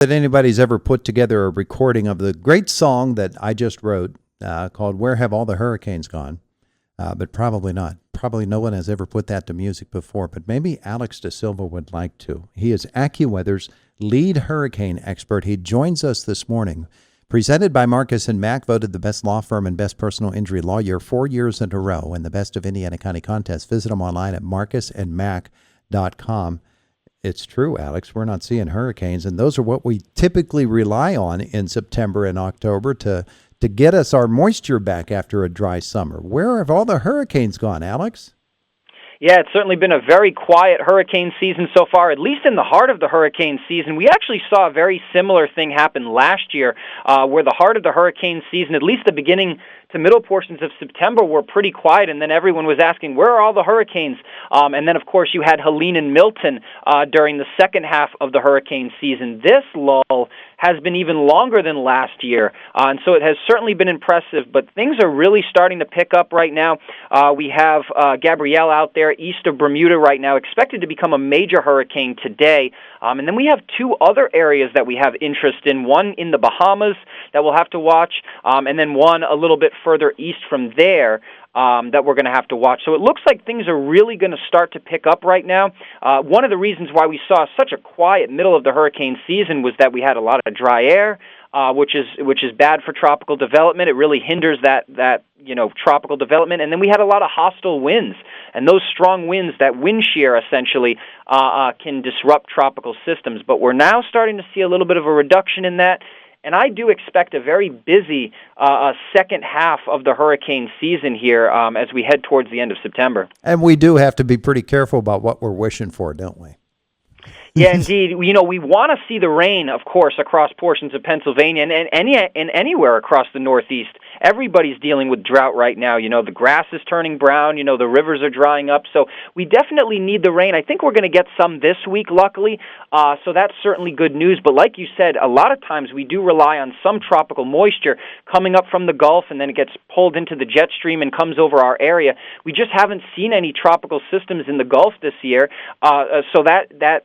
That anybody's ever put together a recording of the great song that I just wrote called Where Have All the Hurricanes Gone? But probably not. Probably no one has ever put that to music before, but maybe Alex Dasilva would like to. He is Accuweather's lead hurricane expert. He joins us this morning. Presented by Marcus & Mack, voted the best law firm and best personal injury lawyer 4 years in a row in the Best of Indiana County contest. Visit them online at marcusandmack.com. It's true, Alex. We're not seeing hurricanes, and those are what we typically rely on in September and October to get us our moisture back after a dry summer. Where have all the hurricanes gone, Alex? Yeah, it's certainly been a very quiet hurricane season so far, at least in the heart of the hurricane season. We actually saw a very similar thing happen last year, where the heart of the hurricane season, at least the beginning to middle portions of September, were pretty quiet, and then everyone was asking, where are all the hurricanes? And then, of course, you had Helene and Milton during the second half of the hurricane season. This lull has been even longer than last year, and so it has certainly been impressive, but things are really starting to pick up right now. We have Gabrielle out there east of Bermuda right now, expected to become a major hurricane today, and then we have two other areas that we have interest in, one in the Bahamas that we'll have to watch, and then one a little bit further east from there that we're going to have to watch. So it looks like things are really going to start to pick up right now. One of the reasons why we saw such a quiet middle of the hurricane season was that we had a lot of dry air, which is bad for tropical development. It really hinders that tropical development. And then we had a lot of hostile winds, and those strong winds, that wind shear essentially, can disrupt tropical systems. But we're now starting to see a little bit of a reduction in that. And I do expect a very busy second half of the hurricane season here as we head towards the end of September. And we do have to be pretty careful about what we're wishing for, don't we? Yeah, indeed. We want to see the rain, of course, across portions of Pennsylvania and anywhere across the Northeast. Everybody's dealing with drought right now. The grass is turning brown. The rivers are drying up. So we definitely need the rain. I think we're going to get some this week, luckily. So that's certainly good news. But like you said, a lot of times we do rely on some tropical moisture coming up from the Gulf, and then it gets pulled into the jet stream and comes over our area. We just haven't seen any tropical systems in the Gulf this year. So that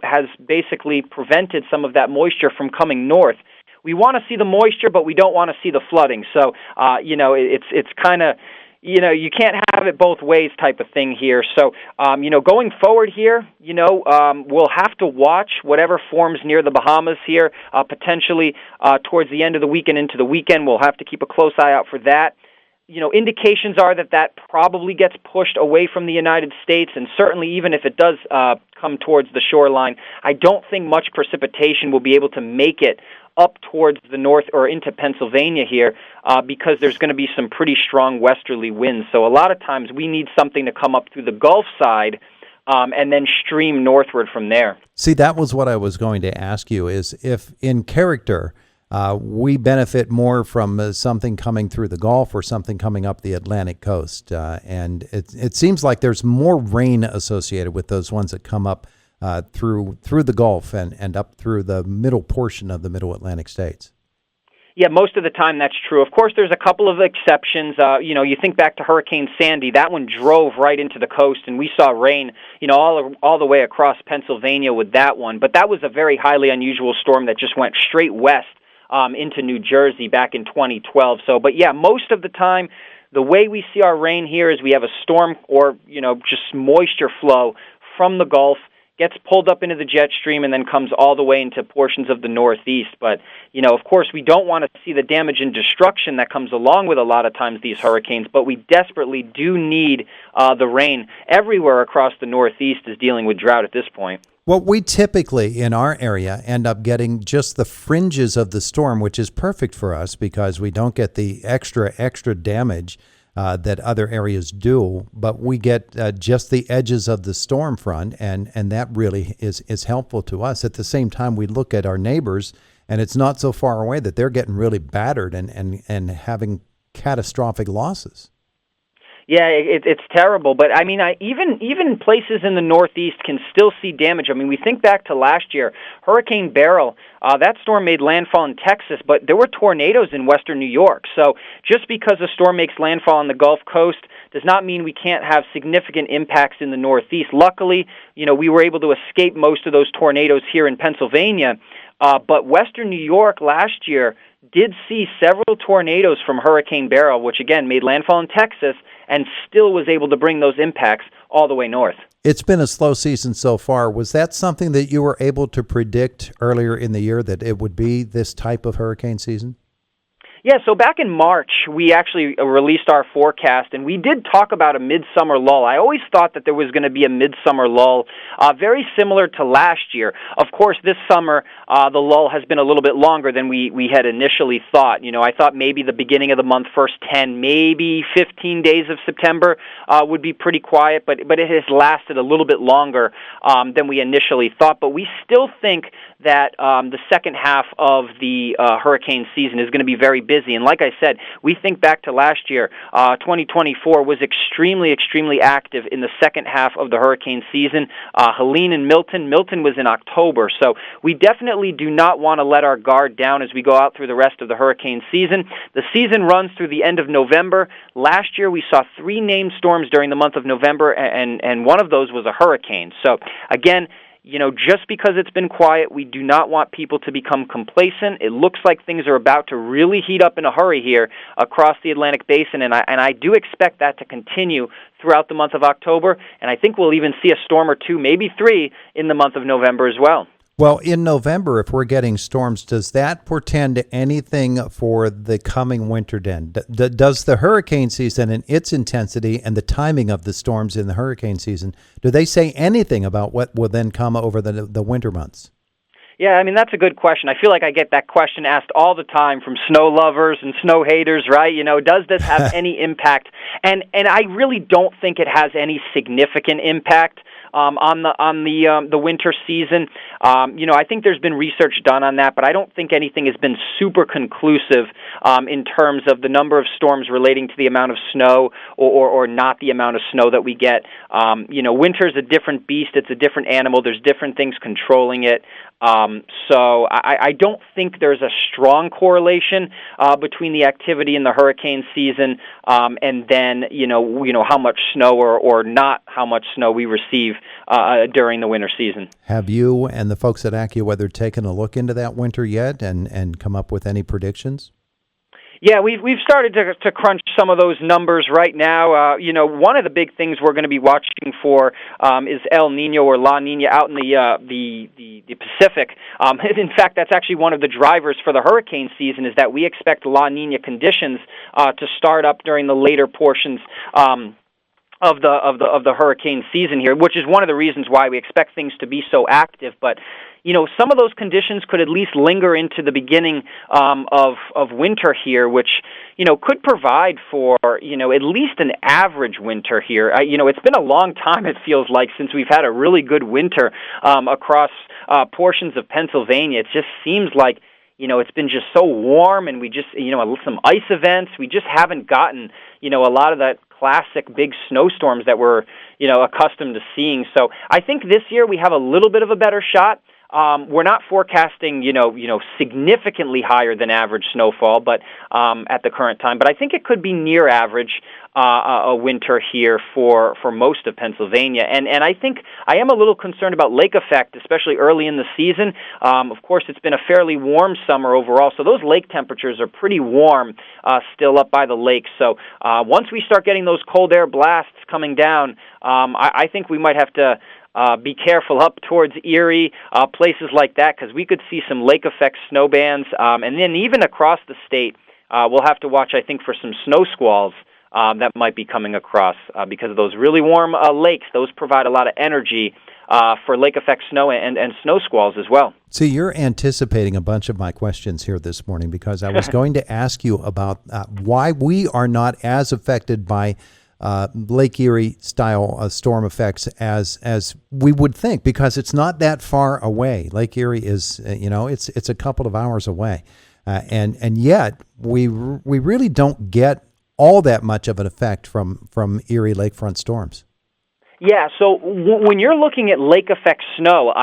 has basically prevented some of that moisture from coming north. We want to see the moisture, but we don't want to see the flooding. So, it's kind of, you can't have it both ways type of thing here. So, going forward here, we'll have to watch whatever forms near the Bahamas here, potentially towards the end of the week and into the weekend. We'll have to keep a close eye out for that. Indications are that probably gets pushed away from the United States, and certainly even if it does come towards the shoreline, I don't think much precipitation will be able to make it up towards the north or into Pennsylvania here because there's going to be some pretty strong westerly winds. So a lot of times we need something to come up through the Gulf side and then stream northward from there. See, that was what I was going to ask you, is if in character we benefit more from something coming through the Gulf or something coming up the Atlantic coast. And it seems like there's more rain associated with those ones that come up through the Gulf and up through the middle portion of the middle Atlantic states. Yeah, most of the time that's true. Of course, there's a couple of exceptions. You think back to Hurricane Sandy. That one drove right into the coast, and we saw rain, all the way across Pennsylvania with that one. But that was a very highly unusual storm that just went straight west into New Jersey back in 2012. So, but yeah, most of the time, the way we see our rain here is we have a storm or, just moisture flow from the Gulf, gets pulled up into the jet stream, and then comes all the way into portions of the Northeast. But, of course, we don't want to see the damage and destruction that comes along with a lot of times these hurricanes, but we desperately do need the rain. Everywhere across the Northeast is dealing with drought at this point. Well, we typically, in our area, end up getting just the fringes of the storm, which is perfect for us because we don't get the extra damage that other areas do, but we get just the edges of the storm front, and that really is helpful to us. At the same time, we look at our neighbors, and it's not so far away that they're getting really battered and having catastrophic losses. Yeah, it's terrible. But, I mean, even places in the Northeast can still see damage. I mean, we think back to last year, Hurricane Beryl, that storm made landfall in Texas, but there were tornadoes in western New York. So just because a storm makes landfall on the Gulf Coast does not mean we can't have significant impacts in the Northeast. Luckily, we were able to escape most of those tornadoes here in Pennsylvania. But Western New York last year did see several tornadoes from Hurricane Beryl, which again made landfall in Texas and still was able to bring those impacts all the way north. It's been a slow season so far. Was that something that you were able to predict earlier in the year, that it would be this type of hurricane season? Yeah, so back in March, we actually released our forecast, and we did talk about a midsummer lull. I always thought that there was going to be a midsummer lull, very similar to last year. Of course, this summer, the lull has been a little bit longer than we had initially thought. You know, I thought maybe the beginning of the month, first 10, maybe 15 days of September would be pretty quiet, but it has lasted a little bit longer than we initially thought. But we still think that the second half of the hurricane season is going to be very busy. And like I said, we think back to last year, 2024 was extremely, extremely active in the second half of the hurricane season. Helene and Milton was in October. So we definitely do not want to let our guard down as we go out through the rest of the hurricane season. The season runs through the end of November. Last year we saw 3 named storms during the month of November, and one of those was a hurricane. So again, you know, just because it's been quiet, we do not want people to become complacent. It looks like things are about to really heat up in a hurry here across the Atlantic Basin, and I do expect that to continue throughout the month of October, and I think we'll even see a storm or 2, maybe 3, in the month of November as well. Well, in November, if we're getting storms, does that portend anything for the coming winter then? Does the hurricane season and its intensity and the timing of the storms in the hurricane season, do they say anything about what will then come over the winter months? Yeah, I mean, that's a good question. I feel like I get that question asked all the time from snow lovers and snow haters, right? You know, does this have any impact? And I really don't think it has any significant impact on the winter season. You know, I think there's been research done on that, but I don't think anything has been super conclusive in terms of the number of storms relating to the amount of snow or not the amount of snow that we get. You know, winter's a different beast. It's a different animal. There's different things controlling it. So I don't think there's a strong correlation between the activity in the hurricane season and then you know how much snow or not how much snow we receive during the winter season. Have you and the folks at Accuweather taken a look into that winter yet and come up with any predictions? Yeah, we've started to crunch some of those numbers right now. You know, one of the big things we're going to be watching for is El Nino or La Nina out in the Pacific. In fact, that's actually one of the drivers for the hurricane season, is that we expect La Nina conditions to start up during the later portions of the hurricane season here, which is one of the reasons why we expect things to be so active. But you know, some of those conditions could at least linger into the beginning of winter here, which, you know, could provide for, you know, at least an average winter here. You know, it's been a long time, it feels like, since we've had a really good winter across portions of Pennsylvania. It just seems like, you know, it's been just so warm, and we just, you know, some ice events. We just haven't gotten, you know, a lot of that classic big snowstorms that we're, you know, accustomed to seeing. So I think this year we have a little bit of a better shot. We're not forecasting, you know, significantly higher than average snowfall, but at the current time. But I think it could be near average a winter here for most of Pennsylvania. And I think I am a little concerned about lake effect, especially early in the season. Of course, it's been a fairly warm summer overall, so those lake temperatures are pretty warm still up by the lake. So once we start getting those cold air blasts coming down, I think we might have to be careful up towards Erie, places like that, because we could see some lake effect snow bands. And then even across the state, we'll have to watch, I think, for some snow squalls that might be coming across because of those really warm lakes. Those provide a lot of energy for lake effect snow and snow squalls as well. See, you're anticipating a bunch of my questions here this morning, because I was going to ask you about why we are not as affected by Lake Erie style storm effects as we would think, because it's not that far away. Lake Erie is, you know, it's a couple of hours away, and yet we really don't get all that much of an effect from Erie lakefront storms. Yeah, so when you're looking at lake effect snow,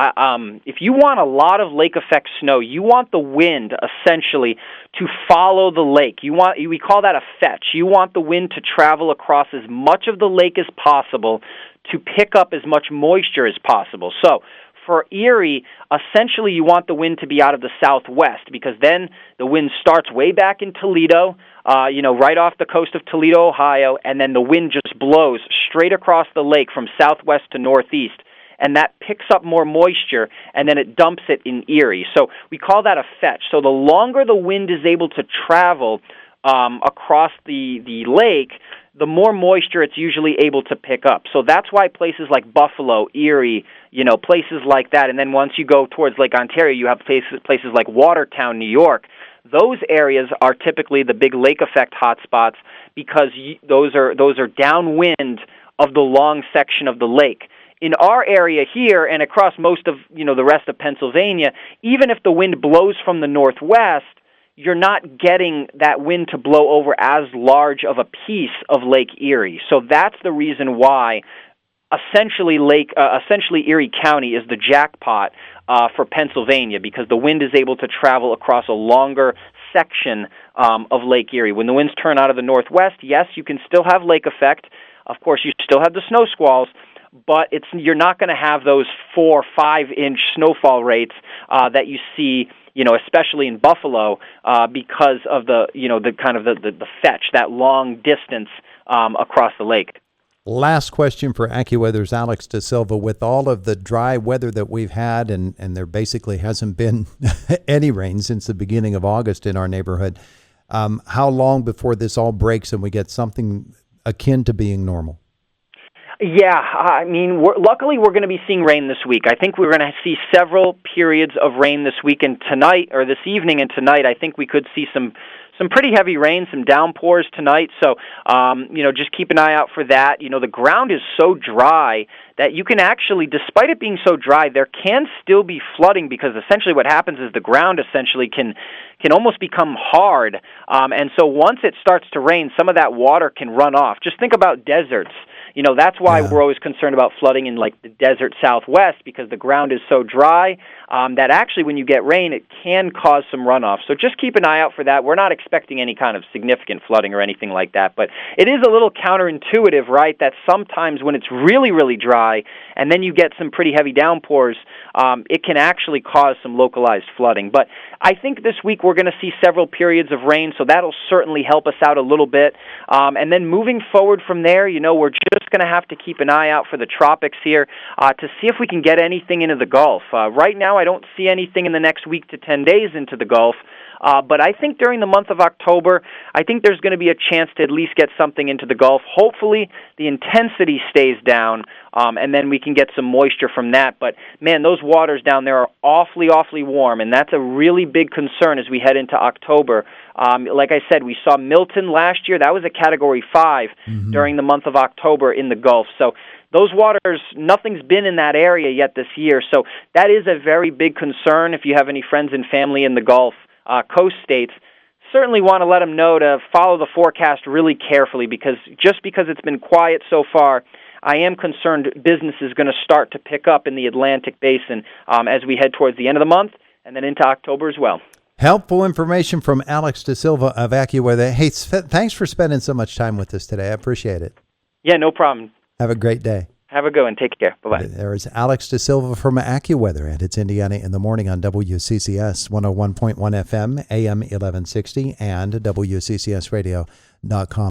if you want a lot of lake effect snow, you want the wind essentially to follow the lake. We call that a fetch. You want the wind to travel across as much of the lake as possible to pick up as much moisture as possible. So, for Erie, essentially you want the wind to be out of the southwest, because then the wind starts way back in Toledo, right off the coast of Toledo, Ohio, and then the wind just blows straight across the lake from southwest to northeast. And that picks up more moisture, and then it dumps it in Erie. So we call that a fetch. So the longer the wind is able to travel across the lake, the more moisture it's usually able to pick up. So that's why places like Buffalo, Erie, places like that, and then once you go towards Lake Ontario, you have places like Watertown, New York. Those areas are typically the big lake effect hotspots, because those are downwind of the long section of the lake. In our area here and across most of the rest of Pennsylvania, even if the wind blows from the northwest, you're not getting that wind to blow over as large of a piece of Lake Erie. So that's the reason why essentially Erie County is the jackpot for Pennsylvania, because the wind is able to travel across a longer section of Lake Erie. When the winds turn out of the northwest, yes, you can still have lake effect. Of course, you still have the snow squalls, but you're not going to have those 4 or 5 inch snowfall rates that you see, especially in Buffalo, because of the fetch, that long distance across the lake. Last question for AccuWeather's Alex Dasilva. With all of the dry weather that we've had, and there basically hasn't been any rain since the beginning of August in our neighborhood, how long before this all breaks and we get something akin to being normal? Yeah, I mean, luckily we're going to be seeing rain this week. I think we're going to see several periods of rain this week, and tonight, or this evening and tonight, I think we could see some pretty heavy rain, some downpours tonight. So, just keep an eye out for that. The ground is so dry that you can actually, despite it being so dry, there can still be flooding, because essentially what happens is the ground essentially can almost become hard. And so once it starts to rain, some of that water can run off. Just think about deserts. That's why we're always concerned about flooding in like the desert Southwest, because the ground is so dry that actually when you get rain, it can cause some runoff. So just keep an eye out for that. We're not expecting any kind of significant flooding or anything like that, but it is a little counterintuitive, right, that sometimes when it's really, really dry and then you get some pretty heavy downpours, it can actually cause some localized flooding. But I think this week we're going to see several periods of rain, so that'll certainly help us out a little bit. And then moving forward from there, we're just going to have to keep an eye out for the tropics here to see if we can get anything into the Gulf. Right now, I don't see anything in the next week to 10 days into the Gulf. But I think during the month of October, I think there's going to be a chance to at least get something into the Gulf. Hopefully, the intensity stays down, and then we can get some moisture from that. But, man, those waters down there are awfully, awfully warm, and that's a really big concern as we head into October. Like I said, we saw Milton last year. That was a Category 5 during the month of October in the Gulf. So those waters, nothing's been in that area yet this year. So that is a very big concern if you have any friends and family in the Gulf Coast states. Certainly want to let them know to follow the forecast really carefully, because just because it's been quiet so far, I am concerned business is going to start to pick up in the Atlantic Basin as we head towards the end of the month and then into October as well. Helpful information from Alex Dasilva of AccuWeather. Hey, thanks for spending so much time with us today. I appreciate it. Yeah, no problem. Have a great day. Have a good one. Take care. Bye-bye. There is Alex Dasilva from AccuWeather, and it's Indiana in the Morning on WCCS 101.1 FM, AM 1160, and WCCSradio.com.